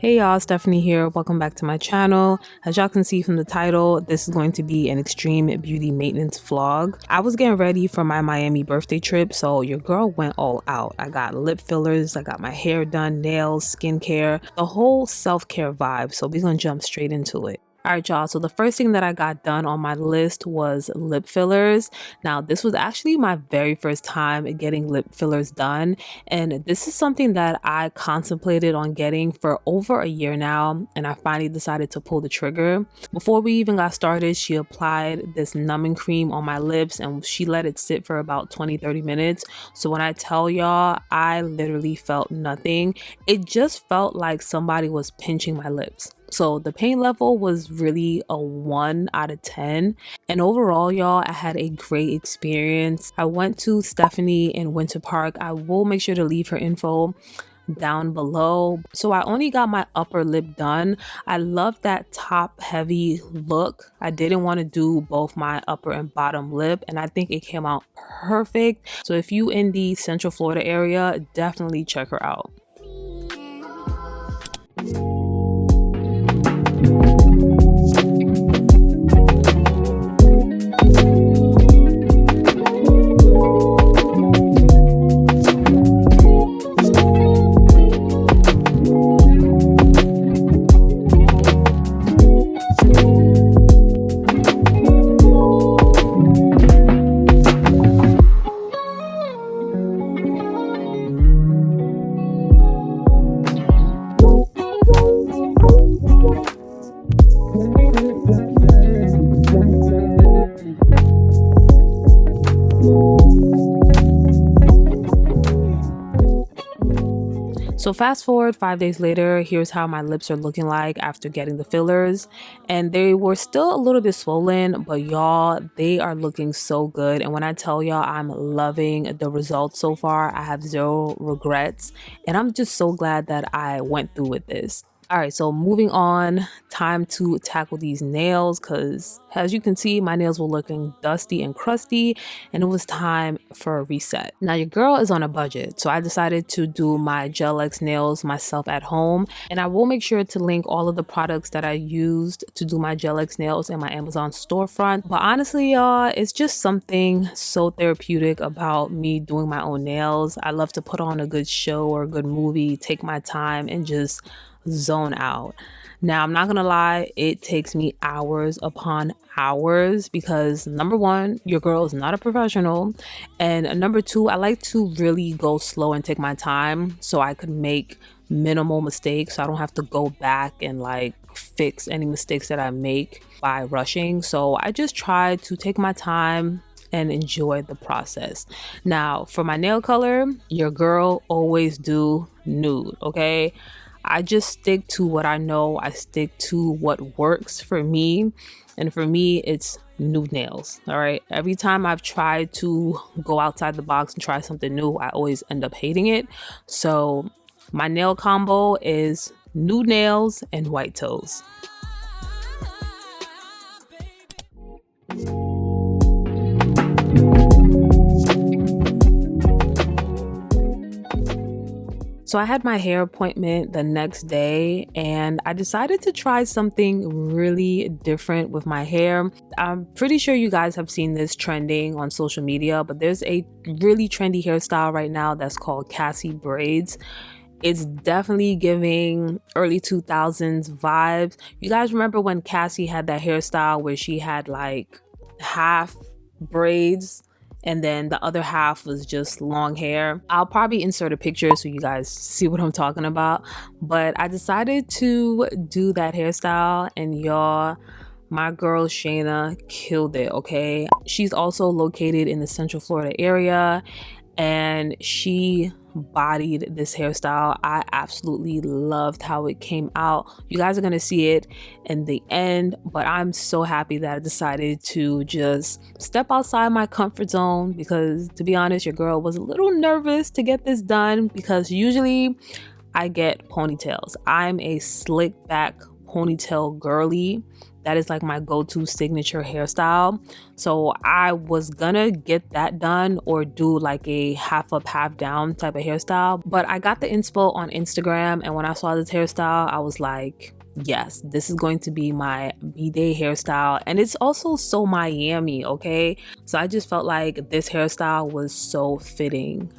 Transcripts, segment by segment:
Hey y'all, Stephanie here. Welcome back to my channel. As y'all can see from the title, this is going to be an extreme beauty maintenance vlog. I was getting ready for my Miami birthday trip, so your girl went all out. I got lip fillers, I got my hair done, nails, skincare, the whole self-care vibe. So we're gonna jump straight into it. Alright y'all, so the first thing that I got done on my list was lip fillers. Now this was actually my very first time getting lip fillers done, and this is something that I contemplated on getting for over a year now, and I finally decided to pull the trigger. Before we even got started, she applied this numbing cream on my lips and she let it sit for about 20-30 minutes. So when I tell y'all, I literally felt nothing. It just felt like somebody was pinching my lips. So the pain level was really a 1 out of 10. And overall, y'all, I had a great experience. I went to Stephanie in Winter Park. I will make sure to leave her info down below. So I only got my upper lip done. I love that top heavy look. I didn't want to do both my upper and bottom lip, and I think it came out perfect. So if you in the Central Florida area, definitely check her out. So fast forward 5 days later, here's how my lips are looking like after getting the fillers. And they were still a little bit swollen, but y'all, they are looking so good. And when I tell y'all I'm loving the results so far, I have zero regrets. And I'm just so glad that I went through with this. All right, so moving on, time to tackle these nails because as you can see, my nails were looking dusty and crusty and it was time for a reset. Now your girl is on a budget, so I decided to do my Gel X nails myself at home, and I will make sure to link all of the products that I used to do my Gel X nails in my Amazon storefront. But honestly, y'all, it's just something so therapeutic about me doing my own nails. I love to put on a good show or a good movie, take my time and just zone out. Now I'm not gonna lie, it takes me hours upon hours because number one, your girl is not a professional, and number two, I like to really go slow and take my time so I could make minimal mistakes, so I don't have to go back and like fix any mistakes that I make by rushing. So I just try to take my time and enjoy the process. Now for my nail color, your girl always do nude, okay? I just stick to what I know. I stick to what works for me. And for me, it's nude nails. All right. Every time I've tried to go outside the box and try something new, I always end up hating it. So my nail combo is nude nails and white toes. So I had my hair appointment the next day and I decided to try something really different with my hair. I'm pretty sure you guys have seen this trending on social media, but there's a really trendy hairstyle right now that's called Cassie braids. It's definitely giving early 2000s vibes. You guys remember when Cassie had that hairstyle where she had like half braids and then the other half was just long hair? I'll probably insert a picture so you guys see what I'm talking about. But I decided to do that hairstyle and y'all, my girl Shayna killed it, okay? She's also located in the Central Florida area and she bodied this hairstyle. I absolutely loved how it came out. You guys are gonna see it in the end, but I'm so happy that I decided to just step outside my comfort zone because, to be honest, your girl was a little nervous to get this done because usually I get ponytails. I'm a slick back ponytail girly, that is like my go-to signature hairstyle. So I was gonna get that done or do like a half up, half down type of hairstyle. But I got the inspo on Instagram, and when I saw this hairstyle, I was like, yes, this is going to be my B-day hairstyle. And it's also so Miami, okay? So I just felt like this hairstyle was so fitting.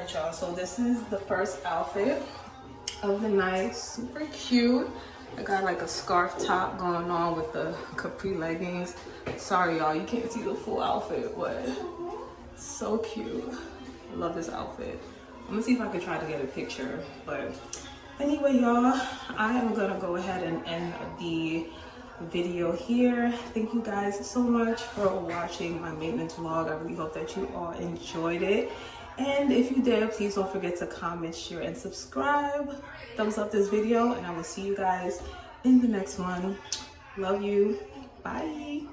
right, y'all, so this is the first outfit of the night. Super cute. I got like a scarf top going on with the capri leggings. Sorry, y'all, you can't see the full outfit, but so cute. I love this outfit. I'm gonna see if I can try to get a picture, but anyway, y'all, I am gonna go ahead and end the video here. Thank you guys so much for watching my maintenance vlog. I really hope that you all enjoyed it, and if you did, please don't forget to comment, share, and subscribe. Thumbs up this video, and I will see you guys in the next one. Love you. Bye.